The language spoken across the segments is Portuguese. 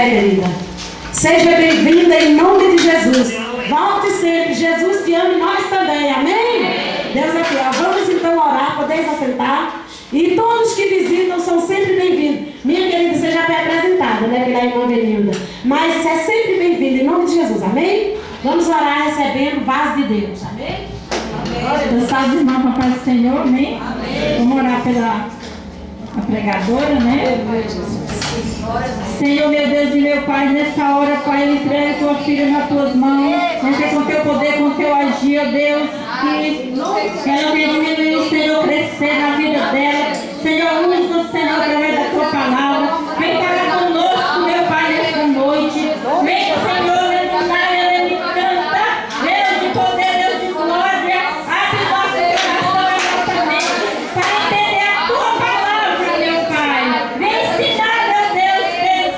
querida. Seja bem-vinda em nome de Jesus. Volte sempre. Jesus te ama e nós também. Amém? Deus é fiel. Vamos então orar. Podeis assentar. E todos que visitam são sempre bem-vindos. Minha querida, você já foi apresentada, né? Pela irmã Benilda. Mas é sempre bem-vindo em nome de Jesus. Amém? Vamos orar recebendo o vaso de Deus. Amém? Deus salve, irmã, com a paz do Senhor. Amém? Vamos orar pela pregadora, né? Senhor, meu Deus e meu Pai, nessa hora, Pai, eu entrego tua filha nas tuas mãos. Entra com teu poder, com teu agir, ó Deus, que ela venha diminuir, Senhor, crescer na vida dela. Senhor, usa, Senhor, através da tua palavra. Vem falar conosco, meu Pai, nessa noite. Vem, Senhor, levantar, ela me canta. Deus de poder, Deus de glória. Abre nosso coração e nossa mente para entender a tua palavra, meu Pai. Vem ensinar, meu Deus,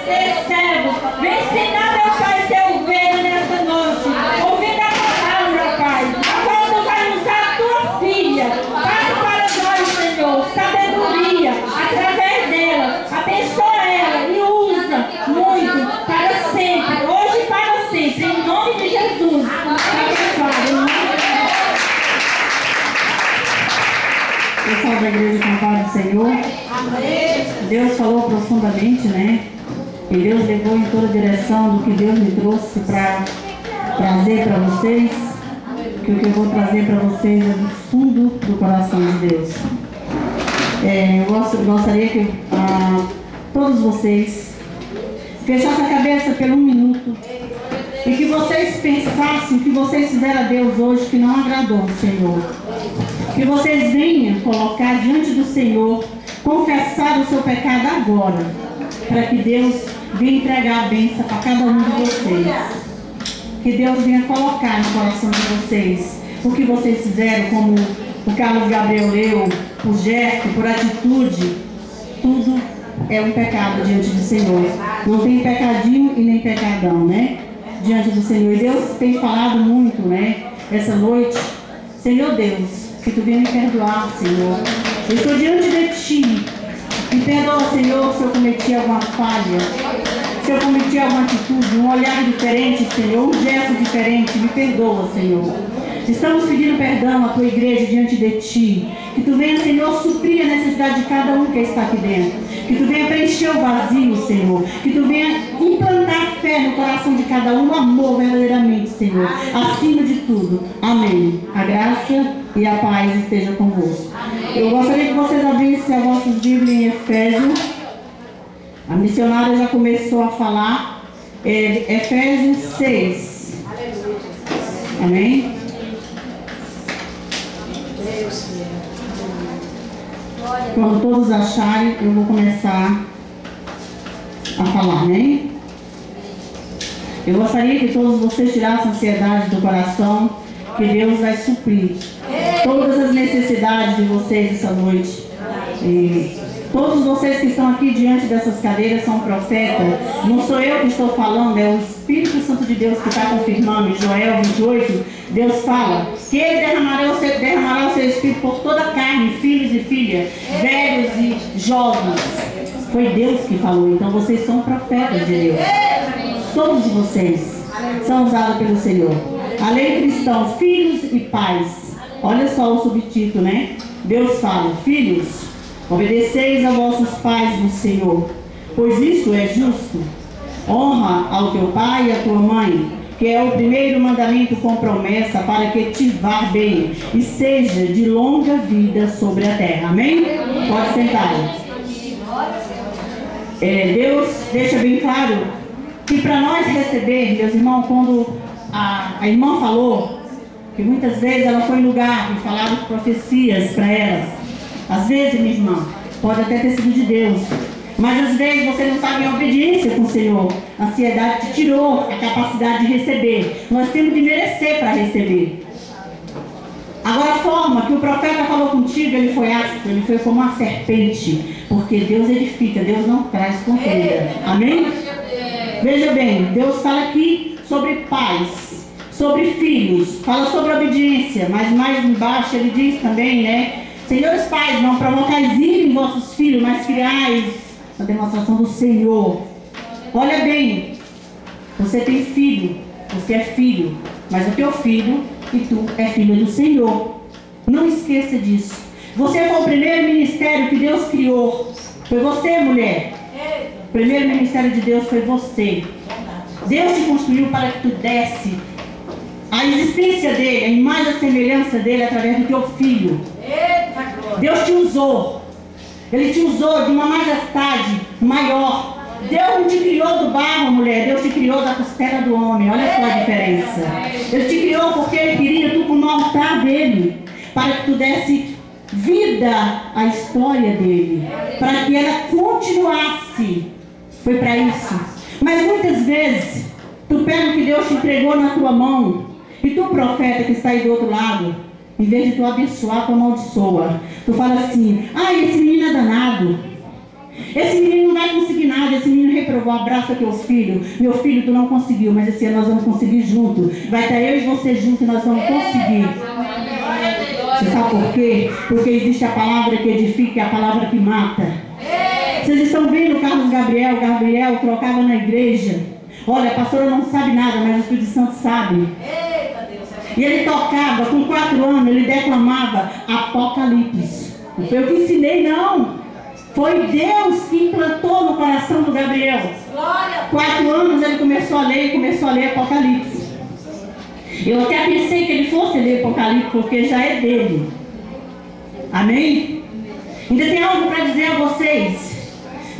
ser servo. Vem ensinar, meu Pai, ser ovelha nessa noite. Ouvindo a palavra, Pai. Agora tu vai usar a tua filha. Faz para nós, Senhor, sabedoria através dela. Abençoa ela e usa muito para sempre. Hoje e para sempre. Em nome de Jesus. Abençoado. Pessoal da igreja com a paz do Senhor. Deus falou profundamente, né? E Deus levou em toda a direção do que Deus me trouxe para trazer para vocês. Que o que eu vou trazer para vocês é do fundo do coração de Deus. Eu gostaria que todos vocês fechassem a cabeça por um minuto e que vocês pensassem que vocês fizeram a Deus hoje que não agradou o Senhor. Que vocês venham colocar diante do Senhor, confessar o seu pecado agora, para que Deus venha entregar a bênção para cada um de vocês. Que Deus venha colocar no coração de vocês o que vocês fizeram, como o Carlos Gabriel leu, por gesto, por atitude. Tudo é um pecado diante do Senhor. Não tem pecadinho e nem pecadão, né? Diante do Senhor. E Deus tem falado muito, né? Essa noite. Senhor Deus, que tu venha me perdoar, Senhor. Eu estou diante de ti. Me perdoa, Senhor, se eu cometi alguma falha, se eu cometi alguma atitude, um olhar diferente, Senhor, um gesto diferente. Me perdoa, Senhor. Estamos pedindo perdão à tua igreja diante de ti. Que tu venha, Senhor, suprir a necessidade de cada um que está aqui dentro. Que tu venha preencher o vazio, Senhor. Que tu venha implantar fé no coração de cada um, o amor verdadeiramente, Senhor. Acima de tudo. Amém. A graça e a paz esteja convosco. Eu gostaria que vocês abrissem as vossas Bíblias em Efésios. A missionária já começou a falar. Efésios 6. Amém? Quando todos acharem, eu vou começar a falar, né? Eu gostaria que todos vocês tirassem a ansiedade do coração, que Deus vai suprir todas as necessidades de vocês essa noite. E todos vocês que estão aqui diante dessas cadeiras são profetas. Não sou eu que estou falando, é o Espírito Santo de Deus que está confirmando. Em Joel 28, Deus fala que Ele derramará o seu Espírito por toda a carne, filhos e filhas, velhos e jovens. Foi Deus que falou, então vocês são profetas de Deus. Todos vocês são usados pelo Senhor. Além de cristãos, filhos e pais. Olha só o subtítulo, né? Deus fala: filhos, obedeceis a vossos pais no Senhor, pois isso é justo. Honra ao teu pai e à tua mãe, que é o primeiro mandamento com promessa, para que te vá bem e seja de longa vida sobre a terra. Amém? Pode sentar. Deus deixa bem claro que para nós receber, meus irmãos, quando a irmã falou que muitas vezes ela foi em lugar e falaram profecias para elas. Às vezes, minha irmã, pode até ter sido de Deus, mas às vezes você não sabe a obediência com o Senhor. A ansiedade te tirou a capacidade de receber. Nós temos de merecer para receber. Agora, a forma que o profeta falou contigo, ele foi áspero, ele foi como uma serpente, porque Deus edifica, Deus não traz contenda. Amém? Veja bem, Deus fala aqui sobre pais, sobre filhos, fala sobre obediência, mas mais embaixo ele diz também, né? Senhores pais, não provocais ira em vossos filhos, mas criais a demonstração do Senhor. Olha bem, você tem filho, você é filho, mas o teu filho e tu é filho do Senhor. Não esqueça disso. Você foi o primeiro ministério que Deus criou. Foi você, mulher. O primeiro ministério de Deus foi você. Deus te construiu para que tu desse a existência dele, a imagem e a semelhança dele através do teu filho. Deus te usou. Ele te usou de uma majestade maior. Deus não te criou do barro, mulher. Deus te criou da costela do homem. Olha só a diferença. Ele te criou porque Ele queria tu como altar dele, para que tu desse vida à história dele, para que ela continuasse. Foi para isso. Mas muitas vezes tu pega o que Deus te entregou na tua mão, e tu, profeta que está aí do outro lado, em vez de tu abençoar, tu amaldiçoa. Tu fala assim: esse menino é danado, esse menino não vai conseguir nada, esse menino reprovou. Abraça teus filhos. Meu filho, tu não conseguiu, mas esse ano nós vamos conseguir junto. Vai estar eu e você junto e nós vamos conseguir. Você sabe por quê? Porque existe a palavra que edifica e a palavra que mata. Vocês estão vendo o Carlos Gabriel? Gabriel trocava na igreja. Olha, a pastora não sabe nada, mas o Espírito Santo sabe. E ele tocava, com 4 anos, ele declamava Apocalipse. Não foi eu que ensinei, não. Foi Deus que implantou no coração do Gabriel. 4 anos ele começou a ler Apocalipse. Eu até pensei que ele fosse ler Apocalipse, porque já é dele. Amém? Ainda tem algo para dizer a vocês.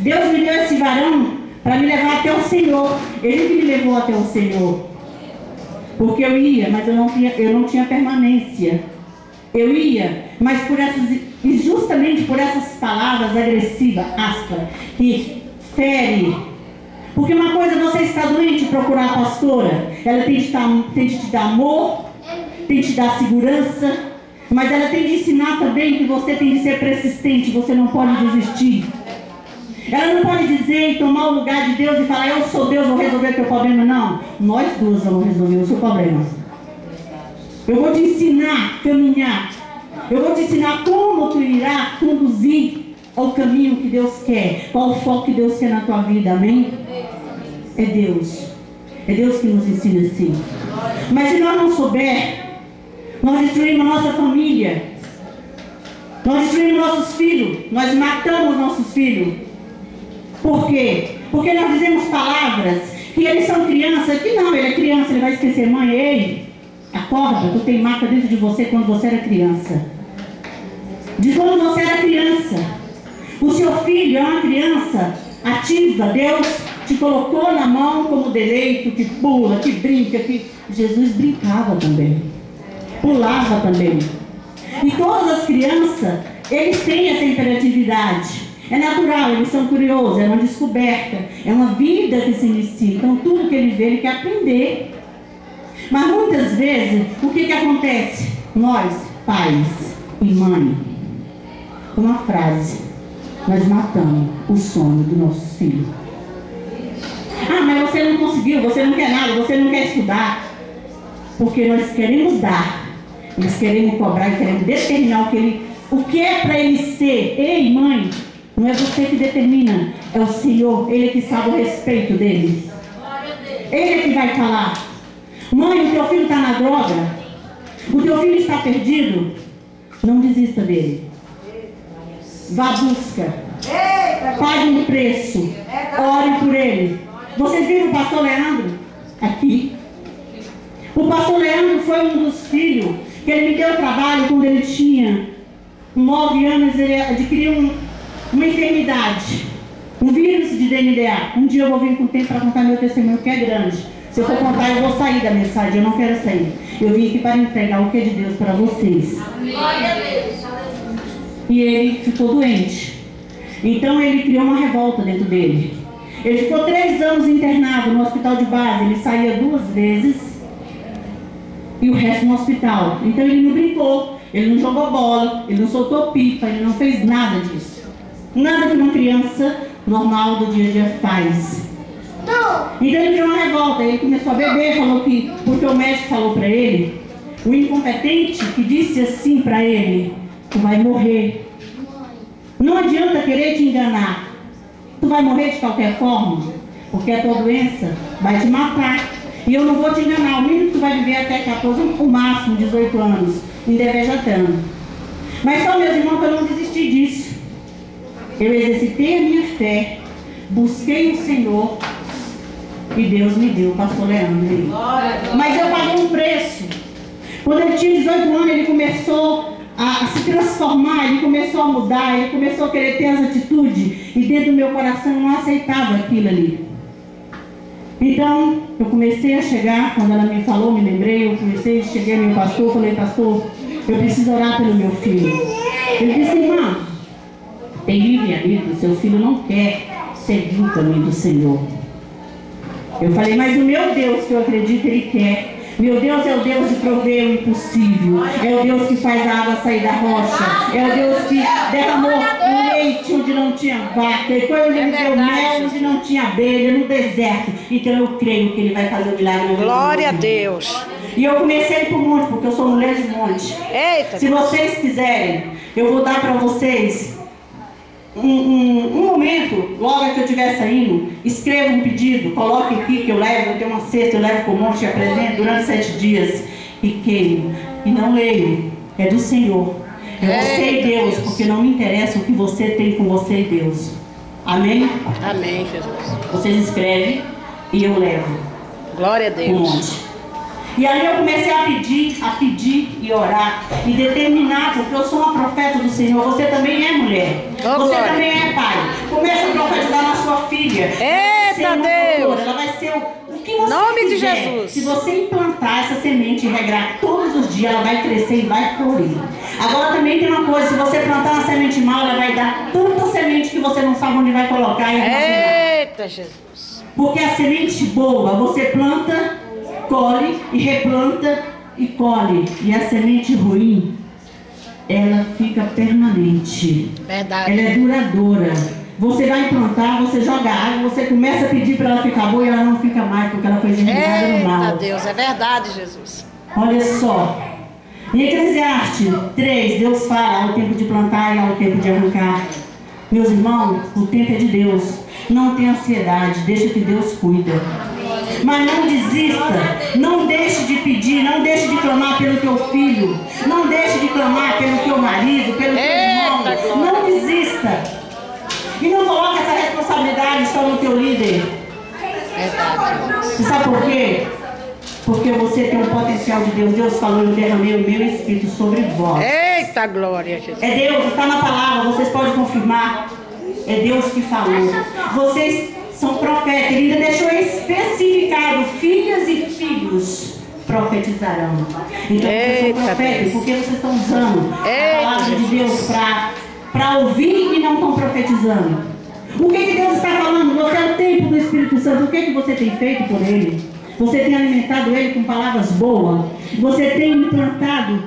Deus me deu esse varão para me levar até o Senhor. Ele que me levou até o Senhor. Porque eu ia, mas eu não tinha permanência. Eu ia, mas e justamente por essas palavras agressivas, ásperas, que fere. Porque uma coisa é você estar doente e procurar a pastora. Ela tem de te dar amor, tem de te dar segurança, mas ela tem de ensinar também que você tem de ser persistente, você não pode desistir. Ela não pode dizer e tomar o lugar de Deus e falar: eu sou Deus, vou resolver o teu problema. Não, nós duas vamos resolver o seu problema. Eu vou te ensinar a caminhar. Eu vou te ensinar como tu irá conduzir ao caminho que Deus quer. Qual o foco que Deus quer na tua vida, amém? É Deus. É Deus que nos ensina assim. Mas se nós não souber, nós destruímos a nossa família. Nós destruímos nossos filhos. Nós matamos nossos filhos. Por quê? Porque nós dizemos palavras que eles são crianças, que não, ele é criança, ele vai esquecer. Mãe, ei, acorda, tu tem marca dentro de você quando você era criança. De quando você era criança. O seu filho é uma criança ativa. Deus te colocou na mão como deleito, que pula, que brinca, que Jesus brincava também. Pulava também. E todas as crianças, eles têm essa imperatividade. É natural, eles são curiosos, é uma descoberta, é uma vida que se inicia. Então tudo que ele vê, ele quer aprender. Mas muitas vezes, o que acontece? Nós, pais e mãe, uma frase, nós matamos o sonho do nosso filho. Mas você não conseguiu, você não quer nada, você não quer estudar. Porque nós queremos dar, nós queremos cobrar e queremos determinar o que é para ele ser. Ei, mãe, não é você que determina, é o Senhor. Ele é que sabe o respeito dele. Ele é que vai falar: mãe, o teu filho está na droga, o teu filho está perdido. Não desista dele. Vá à busca. Pague um preço. Ore por ele. Vocês viram o pastor Leandro? Aqui. O pastor Leandro foi um dos filhos que ele me deu trabalho quando ele tinha 9 anos. Ele adquiriu uma enfermidade, um vírus de DNDA. Um dia eu vou vir com o tempo para contar meu testemunho, que é grande. Se eu for contar, eu vou sair da mensagem. Eu não quero sair. Eu vim aqui para entregar o que é de Deus para vocês. E ele ficou doente. Então ele criou uma revolta dentro dele. Ele ficou 3 anos internado no hospital de base. Ele saía 2 vezes e o resto no hospital. Então ele não brincou, ele não jogou bola, ele não soltou pipa, ele não fez nada disso. Nada que uma criança normal do dia a dia faz. Então ele criou uma revolta. Ele começou a beber, falou que, porque o médico falou para ele, o incompetente que disse assim para ele: tu vai morrer. Não adianta querer te enganar. Tu vai morrer de qualquer forma. Porque a tua doença vai te matar. E eu não vou te enganar, o mínimo que tu vai viver até 14, o máximo 18 anos, indevejatando. Mas só, meus irmãos, que eu não desisti disso. Eu exercitei a minha fé, busquei o Senhor e Deus me deu o pastor Leandro. Mas eu paguei um preço. Quando ele tinha 18 anos, ele começou a se transformar, ele começou a mudar, ele começou a querer ter as atitudes. E dentro do meu coração eu não aceitava aquilo ali. Então, eu comecei a chegar, quando ela me falou, me lembrei, cheguei ao meu pastor, falei, pastor, eu preciso orar pelo meu filho. Ele disse, irmã, tem livre arbítrio, seu filho não quer seguir o caminho do Senhor. Eu falei, mas o meu Deus, que eu acredito, Ele quer. Meu Deus é o Deus de prover o impossível. É o Deus que faz a água sair da rocha. É o Deus que derramou leite onde não tinha vaca. E quando Ele me deu mel onde não tinha abelha, no deserto. Então eu creio que Ele vai fazer o milagre. Glória a Deus. E eu comecei por monte, porque eu sou mulher de monte. Eita. Se vocês quiserem, eu vou dar para vocês um momento, logo que eu estiver saindo, escreva um pedido, coloque aqui que eu levo, eu tenho uma cesta, eu levo para o monte e apresento durante 7 dias e queimo, e não leio, é do Senhor. Eu sei Deus, porque não me interessa o que você tem com você e Deus. Amém? Amém, Jesus. Vocês escrevem e eu levo. Glória a Para o Deus. monte. E aí eu comecei a pedir e orar e determinar, porque eu sou uma profeta do Senhor. Você também é mulher. Oh, você glória. também é pai. Começa a profetizar na sua filha. Eita, Deus. Ela vai ser o que você Nome de quiser. Jesus. Se você implantar essa semente e regrar todos os dias, ela vai crescer e vai florir. Agora também tem uma coisa, se você plantar uma semente mal, ela vai dar tanta semente que você não sabe onde vai colocar e armazenar. Eita, Jesus. Porque a semente boa, você planta, colhe e replanta e colhe. E a semente ruim, ela fica permanente. Verdade. Ela é duradoura. Você vai plantar, você joga água, você começa a pedir para ela ficar boa e ela não fica mais, porque ela foi germinada no Eita, mal. Deus. É verdade, Jesus. Olha só. Em Eclesiastes 3, Deus fala, há o tempo de plantar e há o tempo de arrancar. Meus irmãos, o tempo é de Deus. Não tenha ansiedade, deixa que Deus cuida. Mas não desista, não deixe de pedir, não deixe de clamar pelo teu filho, não deixe de clamar pelo teu marido, pelo teu irmão, não desista. E não coloque essa responsabilidade só no teu líder. Verdade. Você sabe por quê? Porque você tem um potencial de Deus. Deus falou, eu derramei o meu Espírito sobre vós. Eita, glória, Jesus. É Deus, está na palavra, vocês podem confirmar. É Deus que falou. Vocês são profetas. Ele ainda deixou especificado: filhas e filhos profetizarão. Então vocês são profetas porque vocês estão usando a palavra de Deus para ouvir e não estão profetizando. O que Deus está falando? Você é o templo do Espírito Santo. O que você tem feito por ele? Você tem alimentado ele com palavras boas? Você tem implantado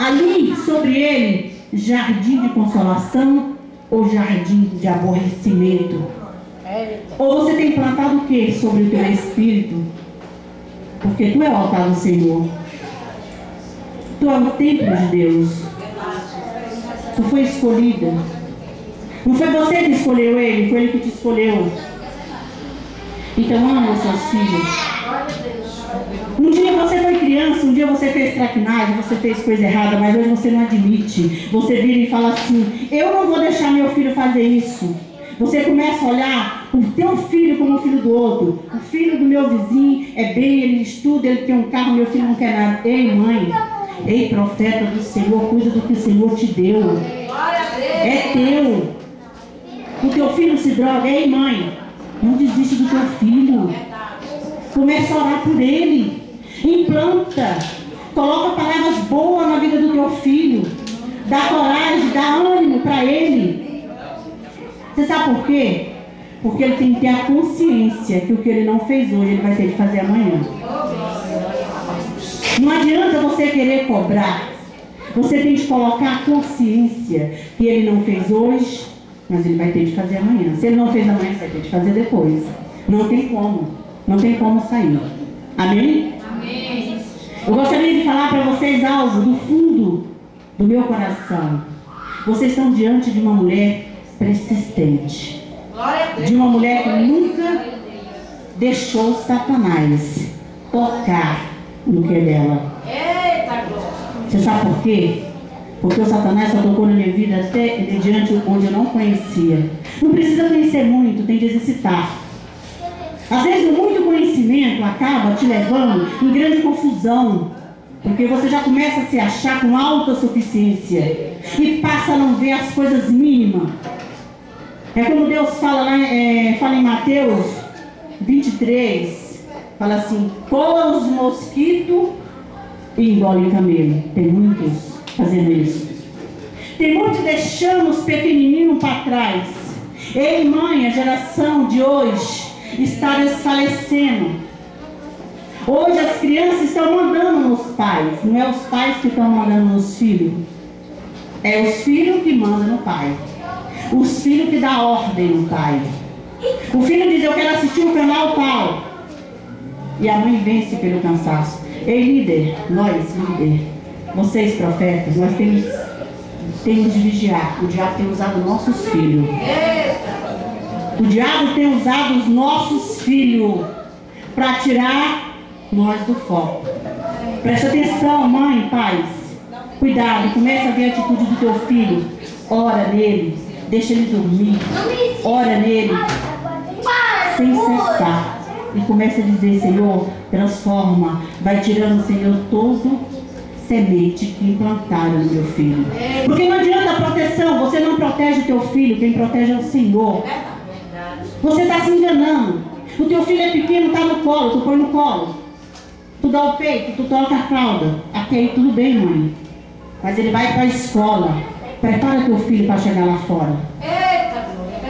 ali sobre ele jardim de consolação ou jardim de aborrecimento? Ou você tem plantado o que sobre o teu espírito? Porque tu é o altar do Senhor. Tu é o templo de Deus. Tu foi escolhida. Não foi você que escolheu ele, foi ele que te escolheu. Então ama os seus filhos. Um dia você foi criança, um dia você fez traquinagem, você fez coisa errada, mas hoje você não admite. Você vira e fala assim: eu não vou deixar meu filho fazer isso. Você começa a olhar o teu filho como o filho do outro. O filho do meu vizinho é bem, ele estuda, ele tem um carro, meu filho não quer nada. Ei, mãe, ei, profeta do Senhor, cuida do que o Senhor te deu. É teu. O teu filho se droga. Ei, mãe, não desiste do teu filho. Começa a orar por ele. Implanta. Coloca palavras boas na vida do teu filho. Dá coragem, dá ânimo para ele. Você sabe por quê? Porque ele tem que ter a consciência que o que ele não fez hoje, ele vai ter que fazer amanhã. Não adianta você querer cobrar. Você tem que colocar a consciência que ele não fez hoje, mas ele vai ter que fazer amanhã. Se ele não fez amanhã, ele vai ter que fazer depois. Não tem como. Não tem como sair. Amém? Amém. Eu gostaria de falar para vocês algo do fundo do meu coração. Vocês estão diante de uma mulher persistente. De uma mulher que nunca deixou Satanás tocar no que é dela. Você sabe por quê? Porque o Satanás só tocou na minha vida até diante onde eu não conhecia. Não precisa conhecer muito, tem de exercitar. Às vezes, muito conhecimento acaba te levando em grande confusão, porque você já começa a se achar com autossuficiência e passa a não ver as coisas mínimas. É como Deus fala lá, fala em Mateus 23, fala assim: coa os mosquitos e engole o camelo. Tem muitos fazendo isso. Tem muitos deixando os pequenininhos para trás. Ei, mãe, a geração de hoje está desfalecendo. Hoje as crianças estão mandando nos pais. Não é os pais que estão mandando nos filhos. É os filhos que mandam no pai. Os filhos que dão ordem no pai. O filho diz: eu quero assistir o canal tal. E a mãe vence pelo cansaço. Ei, líder, nós, líder, vocês profetas, nós temos de vigiar. O diabo tem usado nossos filhos. O diabo tem usado os nossos filhos para tirar nós do foco. Presta atenção, mãe, pais. Cuidado, começa a ver a atitude do teu filho. Ora nele, deixa ele dormir. Ora nele, sem cessar. E começa a dizer: Senhor, transforma. Vai tirando, Senhor, todo semente que implantaram no meu filho. Porque não adianta a proteção. Você não protege o teu filho. Quem protege é o Senhor. Você está se enganando. O teu filho é pequeno, está no colo. Tu põe no colo. Tu dá o peito, tu toca a fralda. Até aí tudo bem, mãe. Mas ele vai para a escola. Prepara teu filho para chegar lá fora.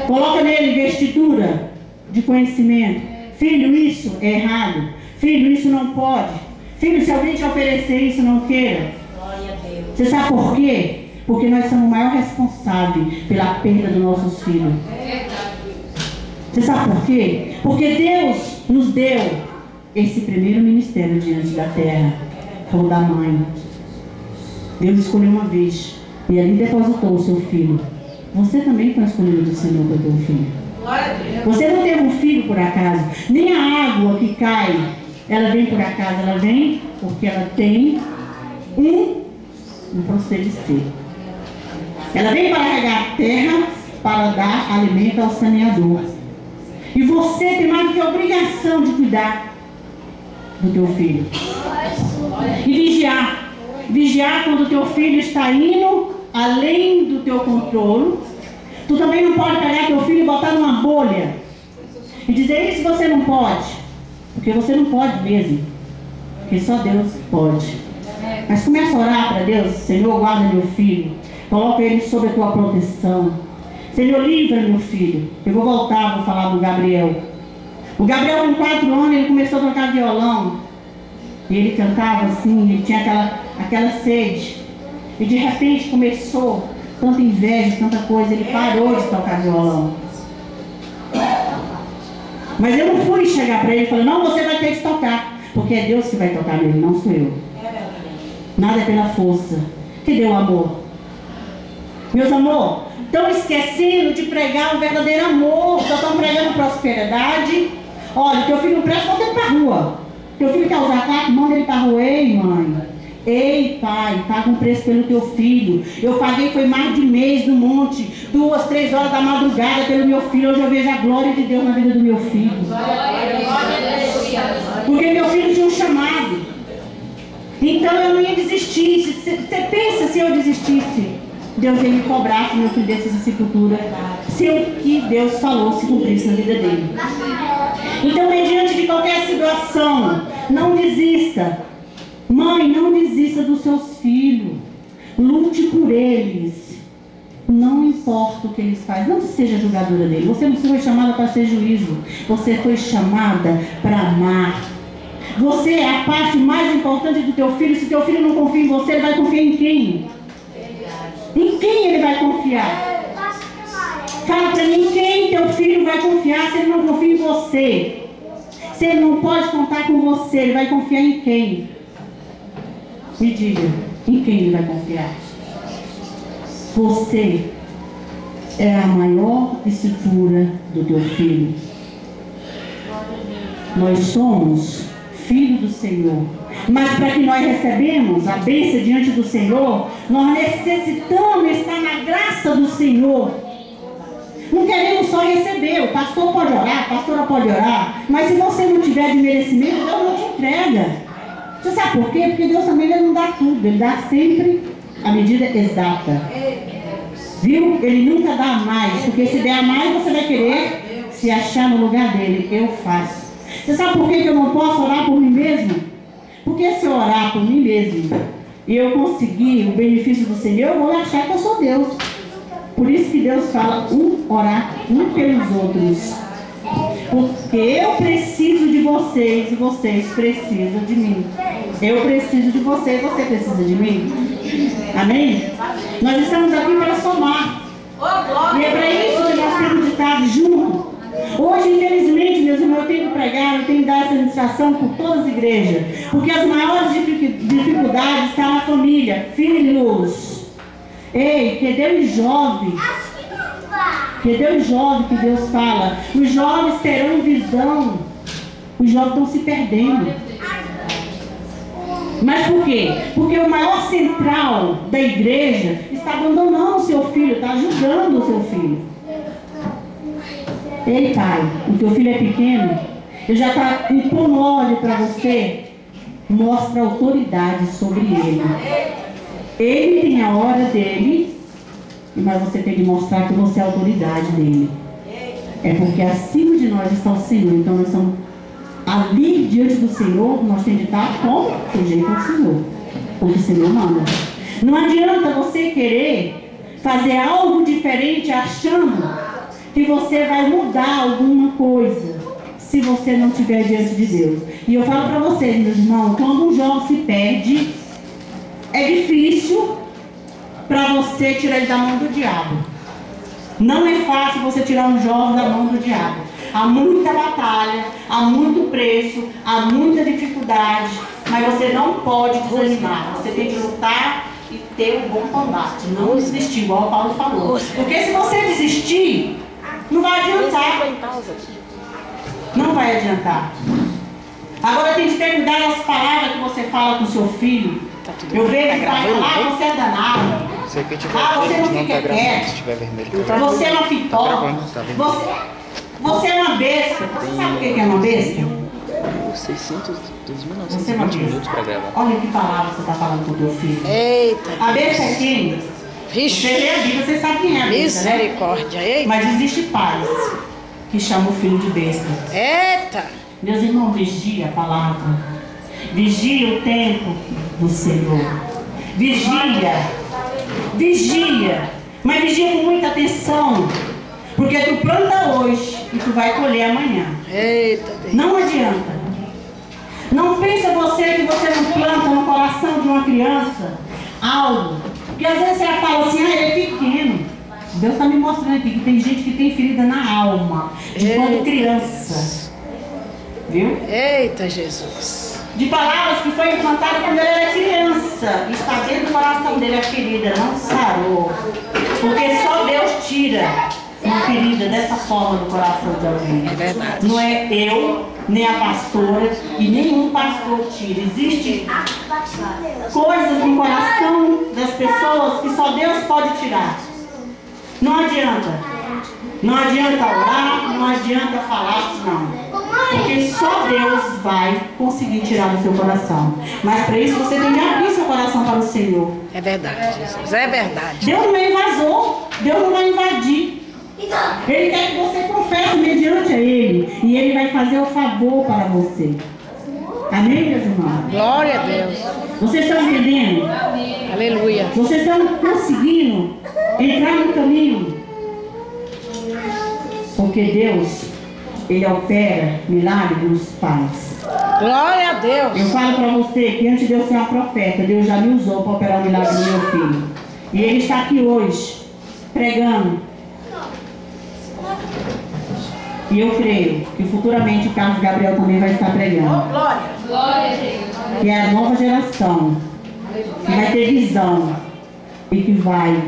Coloca nele vestidura de conhecimento. Filho, isso é errado. Filho, isso não pode. Filho, se alguém te oferecer isso, não queira. Você sabe por quê? Porque nós somos o maior responsável pela perda dos nossos filhos. Você sabe por quê? Porque Deus nos deu esse primeiro ministério diante da terra. Foi o da mãe. Deus escolheu uma vez e ali depositou o seu filho. Você também foi escolhido do Senhor para ter um filho. Você não teve um filho por acaso. Nem a água que cai, ela vem por acaso. Ela vem porque ela tem um proceder. Ela vem para regar a terra, para dar alimento ao saneador. E você tem mais do que a obrigação de cuidar do teu filho. E vigiar. Vigiar quando o teu filho está indo além do teu controle. Tu também não pode pegar teu filho e botar numa bolha e dizer: isso você não pode. Porque você não pode mesmo. Porque só Deus pode. Mas começa a orar para Deus: Senhor, guarda meu filho. Coloca ele sob a tua proteção. Senhor, livra meu filho. Eu vou voltar, vou falar do Gabriel. O Gabriel, com 4 anos, ele começou a tocar violão. E ele cantava assim, ele tinha aquela sede. E de repente começou tanta inveja, tanta coisa, ele parou de tocar violão. Mas eu não fui chegar para ele e falar: não, você vai ter que tocar, porque é Deus que vai tocar nele, não sou eu. Nada é pela força. Cadê o amor? Meus amor, estão esquecendo de pregar o verdadeiro amor. Só estão pregando prosperidade. Olha, teu filho não presta, bota ele para a rua. Teu filho quer usar carro, manda ele para a rua. Ei, mãe, ei, pai, paga um preço pelo teu filho. Eu paguei, foi mais de mês no monte, 2, 3 horas da madrugada pelo meu filho. Hoje eu vejo a glória de Deus na vida do meu filho. Porque meu filho tinha um chamado. Então eu não ia desistir. Você pensa se eu desistisse? Deus ia me cobrar se meu filho desse essa sepultura. Se o que Deus falou se cumprisse na vida dele. Então, mediante de qualquer situação, não desista. Mãe, não desista dos seus filhos. Lute por eles. Não importa o que eles fazem. Não seja julgadora dele. Você não foi chamada para ser juízo. Você foi chamada para amar. Você é a parte mais importante do teu filho. Se teu filho não confia em você, ele vai confiar em quem? Em quem ele vai confiar? Fala para mim, quem teu filho vai confiar se ele não confia em você? Se ele não pode contar com você, ele vai confiar em quem? Me diga, em quem ele vai confiar? Você é a maior estrutura do teu filho. Nós somos filhos do Senhor. Mas para que nós recebemos a bênção diante do Senhor, nós necessitamos estar na graça do Senhor. Não queremos só receber. O pastor pode orar, a pastora pode orar, mas se você não tiver de merecimento, Deus não te entrega. Você sabe por quê? Porque Deus também não dá tudo. Ele dá sempre a medida exata. Viu? Ele nunca dá mais. Porque se der mais, você vai querer se achar no lugar dele. Eu faço. Você sabe por que eu não posso orar por mim mesmo? Porque se eu orar por mim mesmo e eu conseguir o benefício do Senhor, eu vou achar que eu sou Deus. Por isso que Deus fala orar um pelos outros. Porque eu preciso de vocês e vocês precisam de mim. Eu preciso de você e você precisa de mim. Amém? Nós estamos aqui para somar. E é para isso que nós temos de estar juntos. Hoje, infelizmente, meus irmãos, eu tenho que pregar, eu tenho que dar essa administração por todas as igrejas. Porque as maiores dificuldades estão na família. Filhos. Ei, cadê os jovens? Cadê os jovens que Deus fala? Os jovens terão visão. Os jovens estão se perdendo. Mas por quê? Porque o maior central da igreja está abandonando o seu filho, está ajudando o seu filho. Ei, pai, o teu filho é pequeno, ele já está impondo ódio para você. Mostra autoridade sobre ele. Ele tem a hora dele, mas você tem que mostrar que você é a autoridade dele. É porque acima de nós está o Senhor. Então nós estamos ali diante do Senhor, nós temos de estar com o jeito do Senhor. Porque o Senhor manda. Não adianta você querer fazer algo diferente achando que você vai mudar alguma coisa se você não estiver diante de Deus. E eu falo para vocês, meus irmãos, quando um jovem se perde, é difícil para você tirar ele da mão do diabo. Não é fácil você tirar um jovem da mão do diabo. Há muita batalha, há muito preço, há muita dificuldade, mas você não pode desanimar. Você tem que lutar e ter um bom combate. Não desistir, igual o Paulo falou. Porque se você desistir, não vai adiantar. Não vai adiantar. Agora tem que ter cuidado das palavras que você fala com o seu filho. Eu vejo que vai falar, você é danado. Você não fica quieto. Você é uma pipoca. Você é uma besta. Você sabe o que é uma besta? 2.920 minutos para gravar. Olha que palavra você está falando com o teu filho. Eita. A besta é quem? Você lê a Bíblia, você sabe quem é a besta, né? Misericórdia. Eita. Mas existe pais que chamam o filho de besta. Eita. Meus irmãos, vigia a palavra. Vigia o tempo do Senhor. Vigia. Vigia. Mas vigia com muita atenção. Porque tu planta hoje e tu vai colher amanhã. Eita Deus. Não adianta. Não pensa você que você não planta no coração de uma criança algo. Porque às vezes você fala assim, ele é pequeno. Deus está me mostrando aqui que tem gente que tem ferida na alma. De quando criança. Viu? Eita Jesus. De palavras que foi implantada quando ele era criança. Está dentro do coração dele a ferida, não sarou. Porque só Deus tira uma ferida dessa forma do coração de alguém. É verdade. Não é eu, nem a pastora, e nenhum pastor tira. Existem coisas no coração das pessoas que só Deus pode tirar. Não adianta. Não adianta orar, não adianta falar, não. Porque só Deus vai conseguir tirar do seu coração. Mas para isso você tem que abrir seu coração para o Senhor. É verdade, Jesus. É verdade. Deus não é invasor. Deus não vai invadir. Ele quer que você confesse mediante a Ele. E Ele vai fazer o favor para você. Amém, meus irmãos? Glória a Deus. Vocês estão entendendo? Aleluia. Vocês estão conseguindo entrar no caminho? Porque Deus, Ele opera milagres nos pais. Glória a Deus. Eu falo para você que antes de eu ser uma profeta, Deus já me usou para operar um milagre no meu filho. E Ele está aqui hoje, pregando. E eu creio que futuramente o Carlos Gabriel também vai estar pregando. Glória. Glória a Deus. Que é a nova geração que vai ter visão e que vai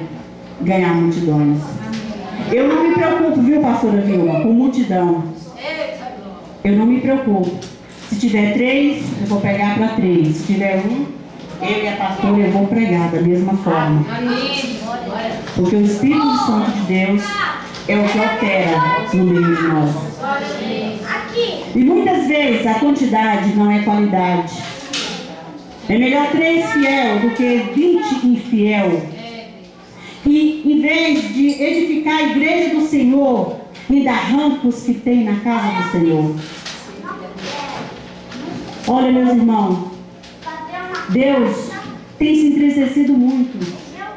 ganhar multidões. Eu não me preocupo, viu, pastora Vilma, com multidão. eu não me preocupo. Se tiver 3, eu vou pregar para 3. Se tiver 1, eu e a pastora eu vou pregar da mesma forma. Porque o Espírito Santo de Deus é o que opera no meio de nós. E muitas vezes a quantidade não é qualidade. É melhor 3 fiel do que 20 infiel. E em vez de edificar a igreja do Senhor, me dá rancos que tem na casa do Senhor. Olha, meus irmãos, Deus tem se entristecido muito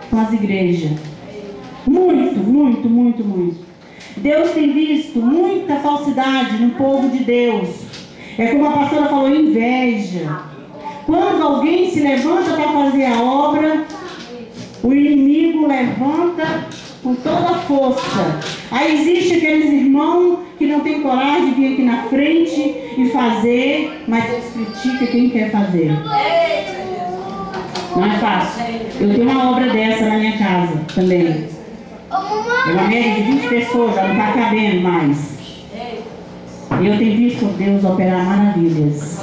com as igrejas. Muito, muito, muito, muito. Deus tem visto muita falsidade no povo de Deus. É como a pastora falou, inveja. Quando alguém se levanta para fazer a obra, o inimigo levanta com toda a força. Aí existe aqueles irmãos que não tem coragem de vir aqui na frente e fazer, mas eles criticam quem quer fazer. Não é fácil. Eu tenho uma obra dessa na minha casa também. É uma média de 20 pessoas, já não está cabendo mais. E eu tenho visto Deus operar maravilhas.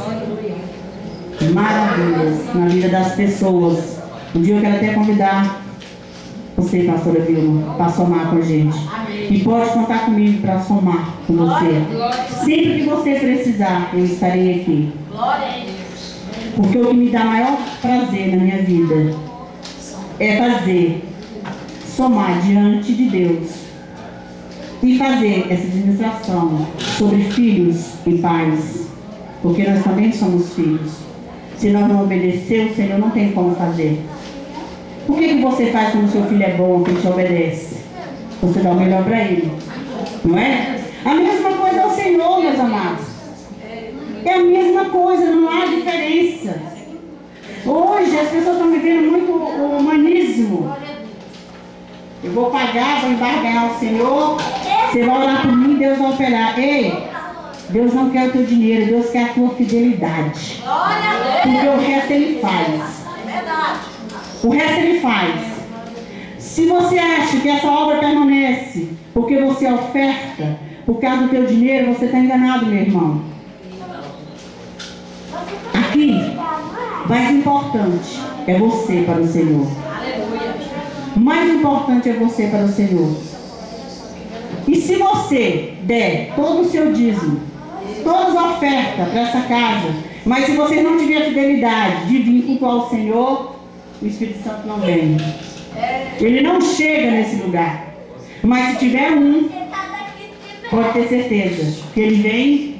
Maravilhas na vida das pessoas. Um dia eu quero até convidar você, pastora Vilma, para somar com a gente. E pode contar comigo para somar com você. Sempre que você precisar, eu estarei aqui. Porque o que me dá maior prazer na minha vida é fazer, somar diante de Deus e fazer essa administração sobre filhos e pais. Porque nós também somos filhos. Se nós não obedecer, o Senhor não tem como fazer. Por que você faz quando o seu filho é bom, que ele te obedece? Você dá o melhor para ele. Não é? A mesma coisa é o Senhor, meus amados. É a mesma coisa, não há diferença. Hoje as pessoas estão vivendo muito o humanismo. Eu vou pagar, vou embarganhar o Senhor. Você vai orar por mim, Deus vai operar. Ei, Deus não quer o teu dinheiro, Deus quer a tua fidelidade. Porque o resto Ele faz. O resto Ele faz. Se você acha que essa obra permanece porque você oferta, por causa do teu dinheiro, você está enganado, meu irmão. Aqui, mais importante é você para o Senhor. O mais importante é você para o Senhor. E se você der todo o seu dízimo, toda a oferta para essa casa, mas se você não tiver a fidelidade de vir cultuar o Senhor, o Espírito Santo não vem. Ele não chega nesse lugar. Mas se tiver um, pode ter certeza que ele vem.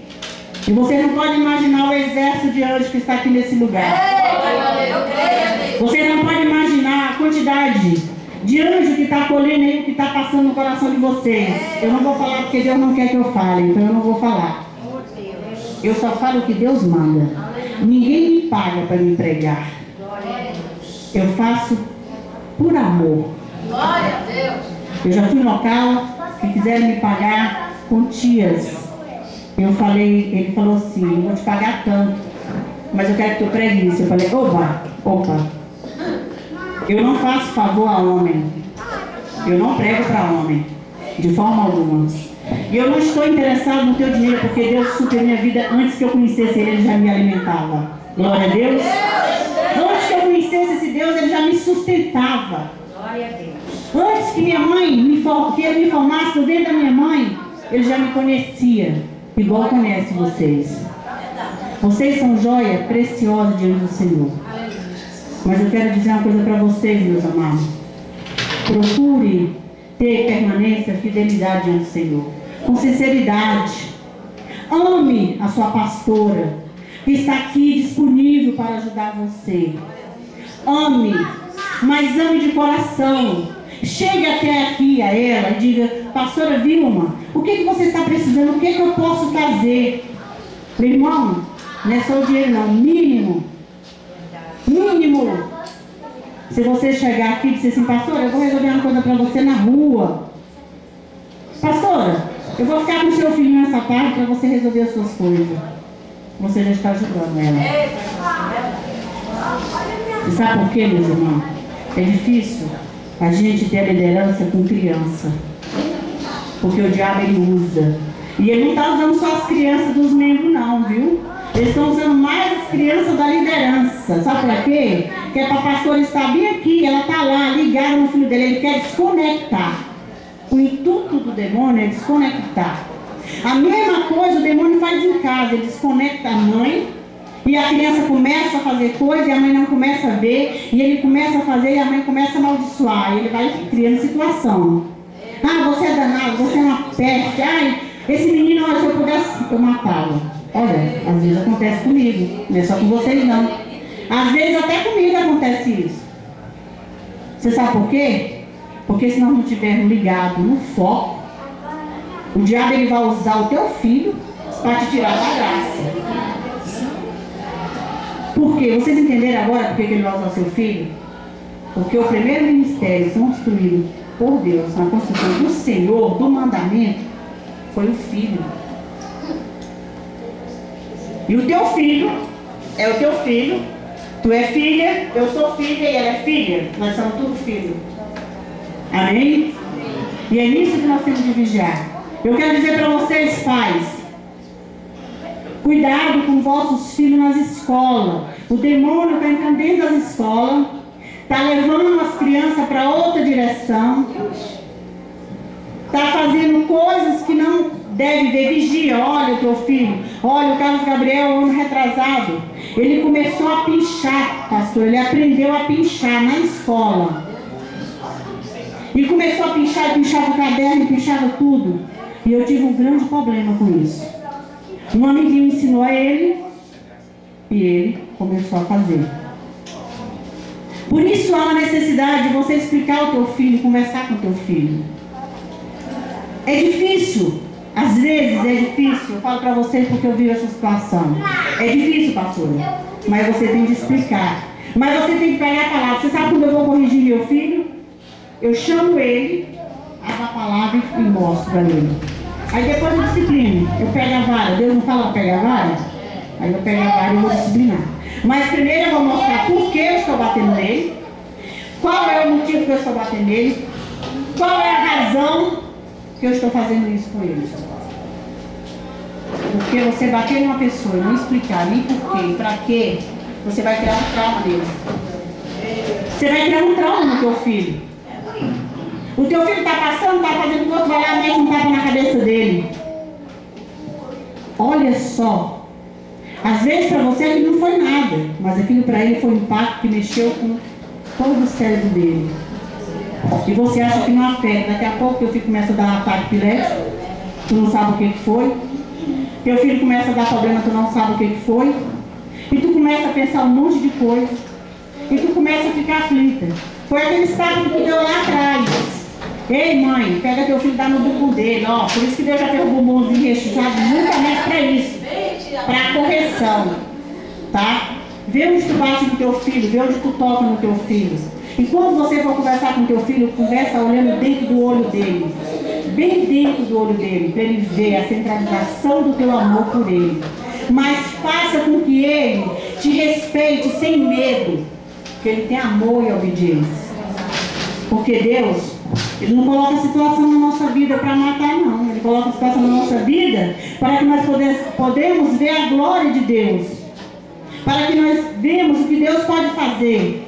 E você não pode imaginar o exército de anjos que está aqui nesse lugar. Você não pode imaginar a quantidade de anjo que está acolhendo aí, que está passando no coração de vocês. Eu não vou falar porque Deus não quer que eu fale, então eu não vou falar. Eu só falo o que Deus manda. Ninguém me paga para me pregar. Eu faço por amor. Eu já fui no local que quiseram me pagar quantias. Eu falei, ele falou assim, eu vou te pagar tanto, mas eu quero que tu pregue isso. Eu falei, opa. Eu não faço favor a homem. Eu não prego para homem, de forma alguma. E eu não estou interessado no teu dinheiro, porque Deus supriu minha vida antes que eu conhecesse Ele já me alimentava. Glória a Deus. Antes que eu conhecesse esse Deus, Ele já me sustentava. Antes que minha mãe que Ele me formasse dentro da minha mãe, Ele já me conhecia, igual conhece vocês. Vocês são joia preciosa diante do Senhor. Mas eu quero dizer uma coisa para vocês, meus amados. Procure ter permanência, fidelidade diante do Senhor. Com sinceridade. Ame a sua pastora, que está aqui disponível para ajudar você. Ame, mas ame de coração. Chegue até aqui a ela e diga, pastora Vilma, o que você está precisando? O que eu posso fazer? Meu irmão, não é só o dinheiro não, mínimo. Se você chegar aqui e dizer assim, pastora, eu vou resolver uma coisa para você na rua. Pastora, eu vou ficar com o seu filho nessa tarde para você resolver as suas coisas. Você já está ajudando ela. Você sabe por quê, meus irmãos? É difícil a gente ter a liderança com criança. Porque o diabo ele usa. E ele não está usando só as crianças dos membros não, viu? Eles estão usando mais as crianças da liderança. Sabe por quê? Que é para a pastora estar bem aqui, ela está lá, ligada no filho dele, ele quer desconectar. O intuito do demônio é desconectar. A mesma coisa o demônio faz em casa, ele desconecta a mãe, e a criança começa a fazer coisa e a mãe não começa a ver, e ele começa a fazer e a mãe começa a amaldiçoar, e ele vai criando situação. Ah, você é danado, você é uma peste, ai, esse menino, se eu pudesse, eu matava. Olha, às vezes acontece comigo, não é só com vocês não. Às vezes até comigo acontece isso. Você sabe por quê? Porque se nós não estivermos ligados no foco, o diabo ele vai usar o teu filho para te tirar da graça. Por quê? Vocês entenderam agora por que ele vai usar o seu filho? Porque o primeiro ministério construído por Deus, na construção do Senhor, do mandamento, foi o filho. E o teu filho é o teu filho, tu é filha, eu sou filha e ela é filha, nós somos todos filhos. Amém? E é nisso que nós temos de vigiar. Eu quero dizer para vocês, pais, cuidado com vossos filhos nas escolas. O demônio está entrando dentro das escolas, está levando as crianças para outra direção, está fazendo coisas que não deve ver. Vigia, olha o teu filho, olha o Carlos Gabriel, ano retrasado, ele começou a pinchar, pastor, ele aprendeu a pinchar na escola. E começou a pinchar, pinchava o caderno, pinchava tudo. E eu tive um grande problema com isso. Um amiguinho ensinou a ele e ele começou a fazer. Por isso há uma necessidade de você explicar ao teu filho, conversar com o teu filho. É difícil, às vezes é difícil, eu falo para vocês porque eu vi essa situação. É difícil, pastora, mas você tem de explicar. Mas você tem que pegar a palavra. Você sabe quando eu vou corrigir meu filho? Eu chamo ele, abro a palavra e mostro para ele. Aí depois eu disciplino. Eu pego a vara. Deus não fala para pegar a vara? Aí eu pego a vara e vou disciplinar. Mas primeiro eu vou mostrar por que eu estou batendo nele, qual é o motivo que eu estou batendo nele, qual é a razão que eu estou fazendo isso com ele. Porque você bater numa pessoa e não explicar nem por quê e para quê, você vai criar um trauma nele. Você vai criar um trauma no teu filho. O teu filho está passando, está fazendo o outro, vai lá mesmo um tapa na cabeça dele. Olha só. Às vezes para você aquilo não foi nada, mas aquilo para ele foi um impacto que mexeu com todo o cérebro dele. E você acha que não afeta. Daqui a pouco teu filho começa a dar um ataque epilético, tu não sabe o que foi. Teu filho começa a dar problema, tu não sabe o que foi. E tu começa a pensar um monte de coisa. E tu começa a ficar aflita. Foi aquele estado que tu deu lá atrás. Ei mãe, pega teu filho e dá no bumbum dele, ó. Por isso que Deus já tem o bumbumzinho recheado justamente para isso. Para correção. Tá? Vê onde tu bate no teu filho, vê onde tu toca no teu filho. E quando você for conversar com teu filho, conversa olhando dentro do olho dele. Bem dentro do olho dele, para ele ver a centralização do teu amor por ele. Mas faça com que ele te respeite sem medo. Que ele tem amor e obediência. Porque Deus, Ele não coloca a situação na nossa vida para matar, não. Ele coloca a situação na nossa vida para que nós podemos ver a glória de Deus. Para que nós vemos o que Deus pode fazer.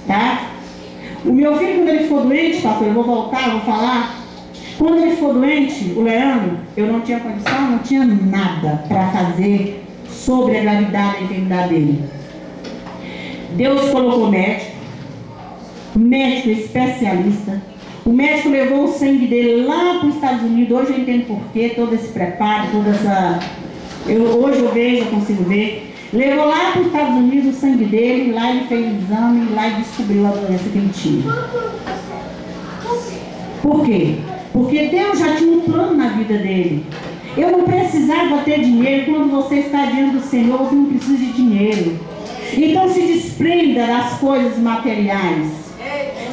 Tá? O meu filho, quando ele ficou doente, pastor, eu vou voltar, vou falar. Quando ele ficou doente, o Leandro, eu não tinha condição, não tinha nada para fazer sobre a gravidade e a enfermidade dele. Deus colocou médico especialista. O médico levou o sangue dele lá para os Estados Unidos. Hoje eu entendo porquê, todo esse preparo, toda essa... hoje eu vejo, eu consigo ver. Levou lá para os Estados Unidos o sangue dele, lá ele fez o exame, lá ele descobriu a doença que ele tinha. Por quê? Porque Deus já tinha um plano na vida dele. Eu não precisava ter dinheiro. Quando você está diante do Senhor, você não precisa de dinheiro. Então se desprenda das coisas materiais.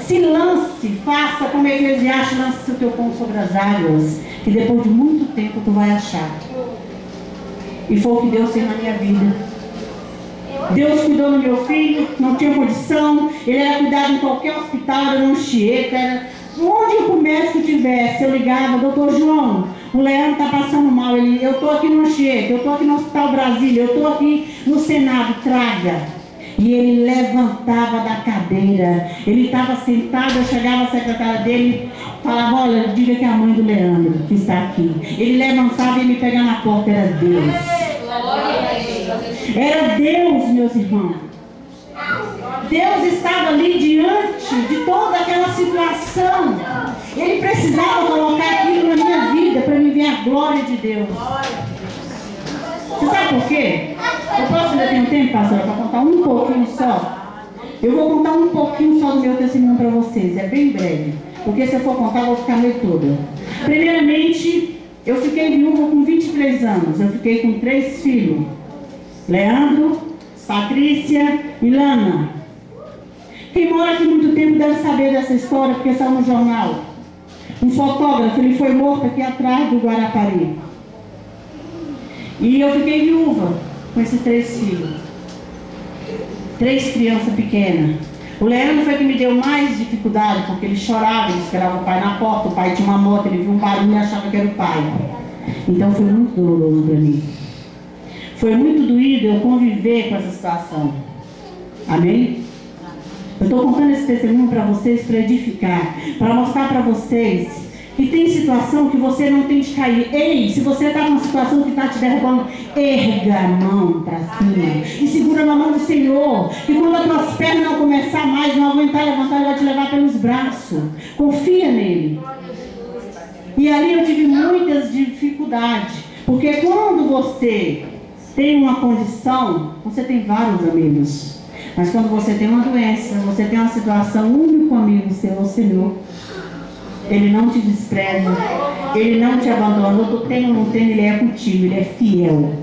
Se lance, faça como Eclesiastes, lance o teu pão sobre as águas, que depois de muito tempo tu vai achar. E foi o que Deus fez na minha vida. Deus cuidou do meu filho, não tinha condição, ele era cuidado em qualquer hospital, era no Anchieta, onde o médico tivesse, eu ligava, doutor João, o Leandro está passando mal, eu estou aqui no Anchieta, eu estou aqui no Hospital Brasília, eu estou aqui no Senado, traga. E ele levantava da cadeira, ele estava sentado, eu chegava a secretária dele, falava, olha, diga que é a mãe do Leandro que está aqui. Ele levantava e me pegava na porta, era Deus. Era Deus, meus irmãos. Deus estava ali diante de toda aquela situação. Ele precisava colocar aquilo na minha vida para me ver a glória de Deus. Você sabe por quê? Eu posso ainda ter um tempo, pastora, para contar um pouquinho só? Eu vou contar um pouquinho só do meu testemunho para vocês, é bem breve. Porque se eu for contar, eu vou ficar a noite toda. Primeiramente, eu fiquei viúva com 23 anos. Eu fiquei com 3 filhos. Leandro, Patrícia e Lana. Quem mora aqui muito tempo deve saber dessa história, porque saiu no jornal. Um fotógrafo, ele foi morto aqui atrás do Guarapari. E eu fiquei viúva com esses 3 filhos. 3 crianças pequenas. O Leandro foi que me deu mais dificuldade, porque ele chorava, ele esperava o pai na porta, o pai tinha uma moto, ele viu um barulho e achava que era o pai. Então foi muito doloroso para mim. Foi muito doído eu conviver com essa situação. Amém? Eu estou contando esse testemunho para vocês, para edificar, para mostrar para vocês que tem situação que você não tem de cair. Ei, se você está numa situação que está te derrubando, erga a mão para cima e segura na mão do Senhor. Que quando as tuas pernas não começar mais, não aguentar levantar, Ele vai te levar pelos braços. Confia nele. E ali eu tive muitas dificuldades, porque quando você tem uma condição, você tem vários amigos. Mas quando você tem uma doença, você tem uma situação, o único amigo seu é o Senhor. Ele não te despreza, Ele não te abandona. Tu tem ou não tem, Ele é contigo, Ele é fiel.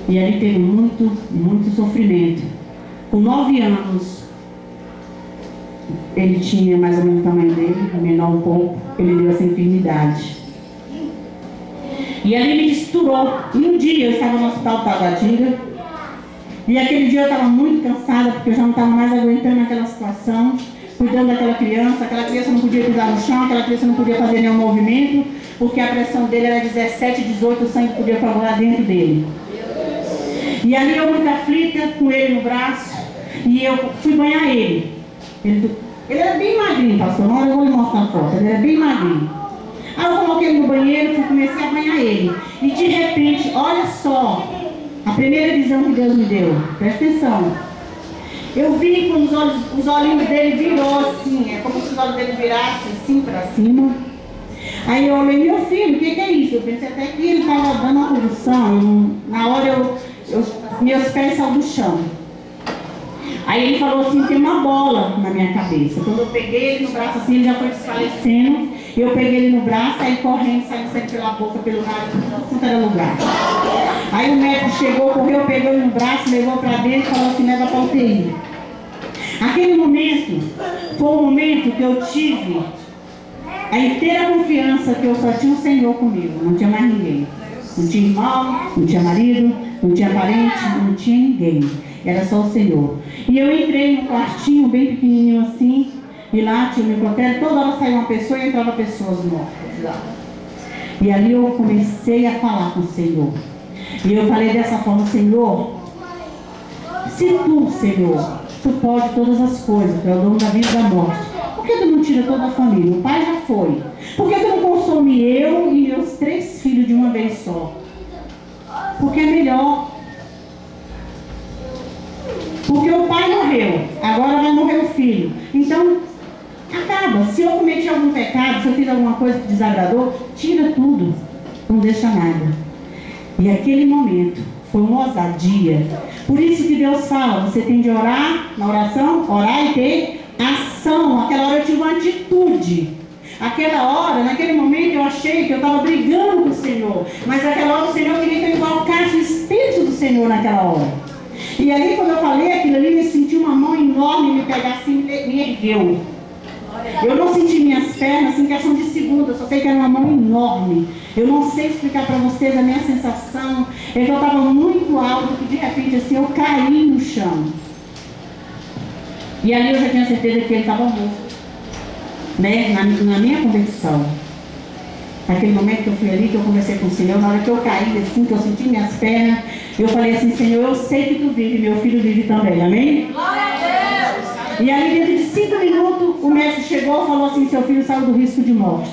E ali teve muito sofrimento. Com 9 anos, ele tinha mais ou menos o tamanho dele, menor um pouco, ele deu essa enfermidade. E ali me misturou. E um dia eu estava no hospital Taguatinga, e aquele dia eu estava muito cansada, porque eu já não estava mais aguentando aquela situação, cuidando daquela criança não podia pisar no chão, aquela criança não podia fazer nenhum movimento, porque a pressão dele era 17, 18, o sangue podia coagular dentro dele. E ali eu muito aflita, com ele no braço, e eu fui banhar ele. Ele era bem magrinho, pastor, não, eu vou lhe mostrar a foto, ele era bem magrinho. Aí eu coloquei ele no banheiro, comecei a banhar ele. E de repente, olha só, a primeira visão que Deus me deu, presta atenção. Eu vi com os olhinhos dele virou assim, é como se os olhos dele virassem assim para cima. Aí eu olhei, meu filho, o que é isso? Eu pensei até que ele estava dando uma convulsão. Na hora meus pés saíram do chão. Aí ele falou assim, tem uma bola na minha cabeça. Quando eu peguei ele no braço assim, ele já foi desfalecendo. Eu peguei ele no braço, aí correndo, saindo sangue pela boca, pelo nariz, tudo era lugar. Aí o médico chegou, correu, pegou ele no braço, levou para dentro e falou assim, leva para UTI. Aquele momento foi um momento que eu tive a inteira confiança que eu só tinha o Senhor comigo, não tinha mais ninguém. Não tinha irmão, não tinha marido, não tinha parente, não tinha ninguém. Era só o Senhor. E eu entrei num quartinho bem pequenininho assim, e lá tinha o microfone, toda hora saía uma pessoa e entrava pessoas mortas lá. E ali eu comecei a falar com o Senhor. E eu falei dessa forma, Senhor, se tu, Senhor, tu pode todas as coisas, tu é o dono da vida e da morte, por que tu não tira toda a família? O pai já foi. Por que tu não consome eu e meus 3 filhos de uma vez só? Porque é melhor. Porque o pai morreu, agora vai morrer o filho. Então, acaba. Se eu cometi algum pecado, se eu fiz alguma coisa que desagradou, tira tudo. Não deixa nada. E aquele momento foi uma ousadia. Por isso que Deus fala, você tem de orar, na oração, orar e ter ação. Aquela hora eu tive uma atitude. Aquela hora, naquele momento eu achei que eu estava brigando com o Senhor. Mas naquela hora o Senhor queria que eu invocasse o Espírito do Senhor naquela hora. E ali quando eu falei aquilo ali, eu senti uma mão enorme me pegar assim, me ergueu. Eu não senti minhas pernas, assim, questão de segundo, eu só sei que era uma mão enorme. Eu não sei explicar para vocês a minha sensação. Eu estava muito alto, que de repente assim, eu caí no chão. E ali eu já tinha certeza que ele estava morto. né, na minha conversão. Naquele momento que eu fui ali, que eu conversei com o Senhor, na hora que eu caí assim, que eu senti minhas pernas, eu falei assim: Senhor, eu sei que tu vive, meu filho vive também, amém? Glória a Deus. E aí dentro de 5 minutos, o médico chegou e falou assim: seu filho saiu do risco de morte.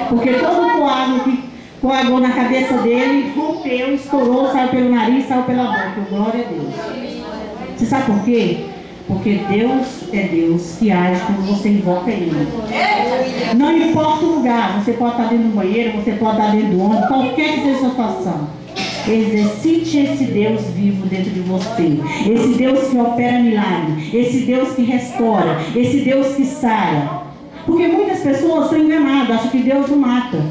Porque todo o coágulo que coagulou na cabeça dele, rompeu, estourou, saiu pelo nariz, saiu pela boca. Glória a Deus. Você sabe por quê? Porque Deus é Deus que age quando você invoca Ele. Não importa o lugar, você pode estar dentro do banheiro, você pode estar dentro do ônibus, qualquer que seja a sua situação. Exercite esse Deus vivo dentro de você. Esse Deus que opera milagre. Esse Deus que restaura. Esse Deus que sara. Porque muitas pessoas estão enganadas, acham que Deus não mata.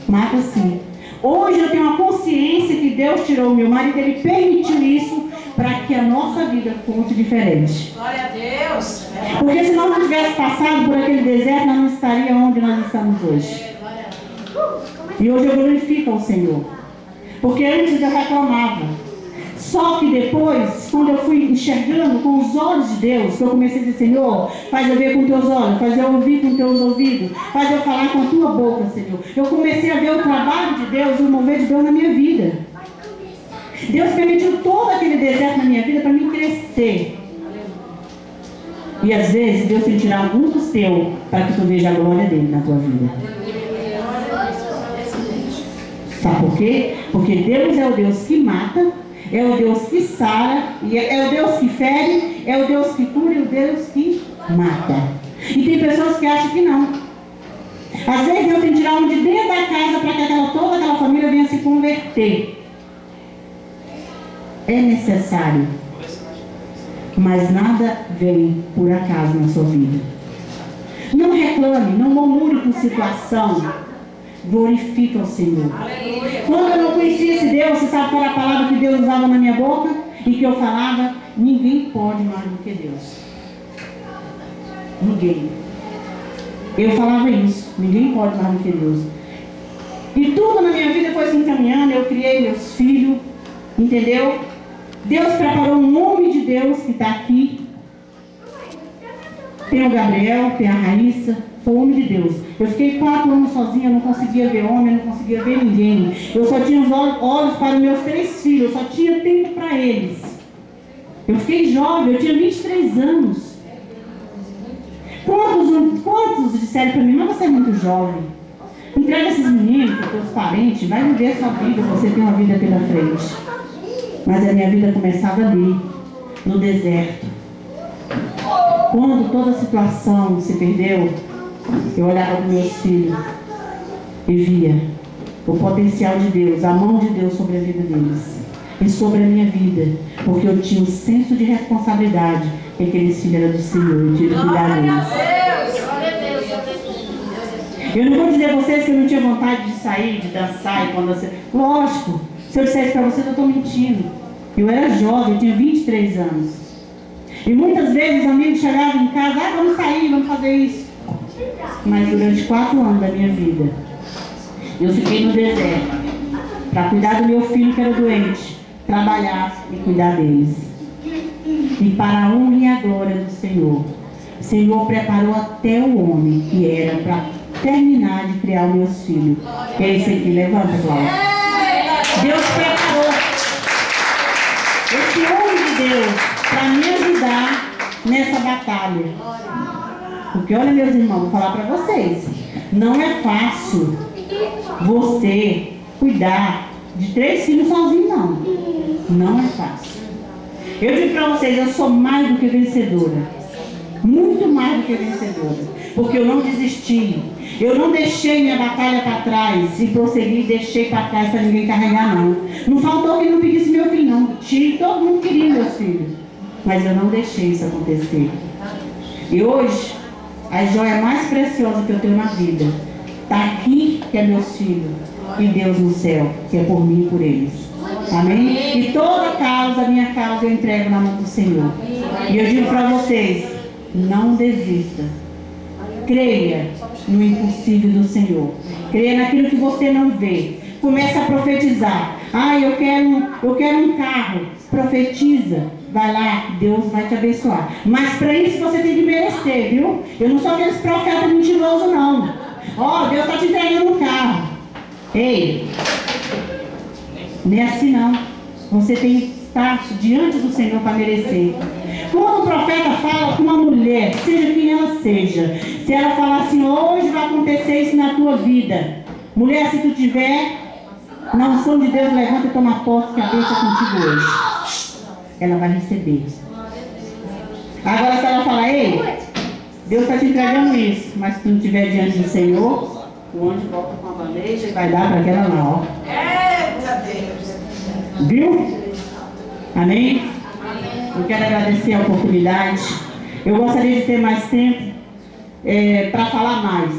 Mata sim. Hoje eu tenho uma consciência que Deus tirou o meu marido, Ele permitiu isso para que a nossa vida fosse diferente. Glória a Deus. Porque se nós não tivéssemos passado por aquele deserto, nós não estaríamos onde nós estamos hoje. E hoje eu glorifico ao Senhor. Porque antes eu reclamava. Só que depois, quando eu fui enxergando com os olhos de Deus, que eu comecei a dizer: Senhor, faz eu ver com teus olhos, faz eu ouvir com teus ouvidos, faz eu falar com a tua boca, Senhor. Eu comecei a ver o trabalho de Deus, o mover de Deus na minha vida. Deus permitiu todo aquele deserto na minha vida para mim crescer. E às vezes Deus tem que tirar alguns dos teus para que tu veja a glória dele na tua vida. Sabe por quê? Porque Deus é o Deus que mata, é o Deus que sara, é o Deus que fere, é o Deus que cura e o Deus que mata. E tem pessoas que acham que não. Às vezes Deus tem que tirar um de dentro da casa para que toda aquela família venha se converter. É necessário. Mas nada vem por acaso na sua vida. Não reclame, não murmure com situação. Glorifica o Senhor. Quando eu não conhecia esse Deus, você sabe qual era a palavra que Deus usava na minha boca? E que eu falava: ninguém pode mais do que Deus. Ninguém. Eu falava isso: ninguém pode mais do que Deus. E tudo na minha vida foi se encaminhando. Eu criei meus filhos, entendeu? Deus preparou um homem de Deus que está aqui. Tem o Gabriel, tem a Raíssa. Foi o homem de Deus. Eu fiquei 4 anos sozinha, eu não conseguia ver homem, eu não conseguia ver ninguém. Eu só tinha os olhos para os meus 3 filhos, eu só tinha tempo para eles. Eu fiquei jovem, eu tinha 23 anos. Quantos disseram para mim: mas você é muito jovem. Entrega esses meninos para os teus parentes, vai viver a sua vida, você tem uma vida pela frente. Mas a minha vida começava ali, no deserto. Quando toda a situação se perdeu, eu olhava para meus filhos e via o potencial de Deus, a mão de Deus sobre a vida deles e sobre a minha vida, porque eu tinha um senso de responsabilidade, que aqueles filhos eram do Senhor, eu tive que cuidar deles. Eu não vou dizer a vocês que eu não tinha vontade de sair, de dançar, e quando você... Lógico, se eu dissesse para vocês, eu estou mentindo. Eu era jovem, eu tinha 23 anos. E muitas vezes os amigos chegavam em casa: vamos sair, vamos fazer isso. Mas durante 4 anos da minha vida, eu fiquei no deserto para cuidar do meu filho que era doente, trabalhar e cuidar deles. E para a honra e a glória do Senhor, o Senhor preparou até o homem que era para terminar de criar os meus filhos. É esse aqui, levanta, Cláudia. Deus preparou esse homem de Deus para me ajudar nessa batalha. Porque olha, meus irmãos, vou falar para vocês: não é fácil você cuidar de 3 filhos sozinho, não. Não é fácil. Eu digo para vocês: eu sou mais do que vencedora. Muito mais do que vencedora. Porque eu não desisti. Eu não deixei minha batalha para trás e prossegui e deixei para trás para ninguém carregar, não. Não faltou quem não pedisse meu filho, não. Todo mundo queria meus filhos. Mas eu não deixei isso acontecer. E hoje, a joia mais preciosa que eu tenho na vida está aqui, que é meus filhos, e Deus no céu, que é por mim e por eles. Amém? E toda causa, minha causa, eu entrego na mão do Senhor. E eu digo para vocês: não desista. Creia no impossível do Senhor. Creia naquilo que você não vê. Comece a profetizar. Eu quero um carro. Profetiza. vai lá, Deus vai te abençoar. Mas para isso você tem que merecer, viu? Eu não sou aqueles profetas mentirosos, não. Ó, Deus está te entregando um carro. Ei, não é assim não. Você tem que estar diante do Senhor para merecer. Quando o profeta fala com uma mulher, seja quem ela seja, se ela falar assim, hoje vai acontecer isso na tua vida. Mulher, se tu tiver na unção de Deus, levanta e toma posse que a bênção é contigo hoje. Ela vai receber. Agora se ela falar, ei, Deus está te entregando isso, mas se tu não estiver diante do Senhor, o anjo volta com a bandeja e vai dar para aquela lá, ó. Eita Deus! Viu? Amém? Eu quero agradecer a oportunidade. Eu gostaria de ter mais tempo para falar mais,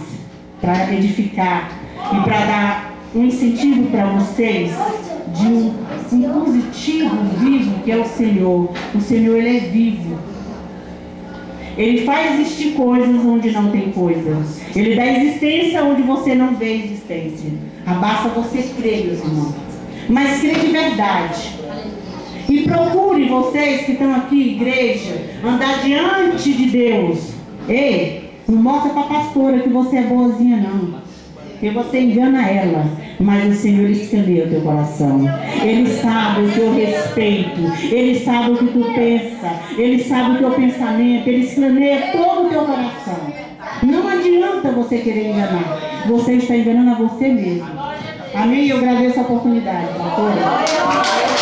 para edificar e para dar um incentivo para vocês de um positivo vivo que é o Senhor. O Senhor, Ele é vivo. Ele faz existir coisas onde não tem coisas. Ele dá existência onde você não vê existência. Basta você crer, meus irmãos. Mas crer de verdade. E procure vocês que estão aqui, igreja, andar diante de Deus. Ei, não mostra para a pastora que você é boazinha, não. Porque você engana ela. Mas o Senhor escaneia o teu coração. Ele sabe o teu respeito. Ele sabe o que tu pensa. Ele sabe o teu pensamento. Ele escaneia todo o teu coração. Não adianta você querer enganar. Você está enganando a você mesmo. Amém? Eu agradeço a oportunidade, pastora.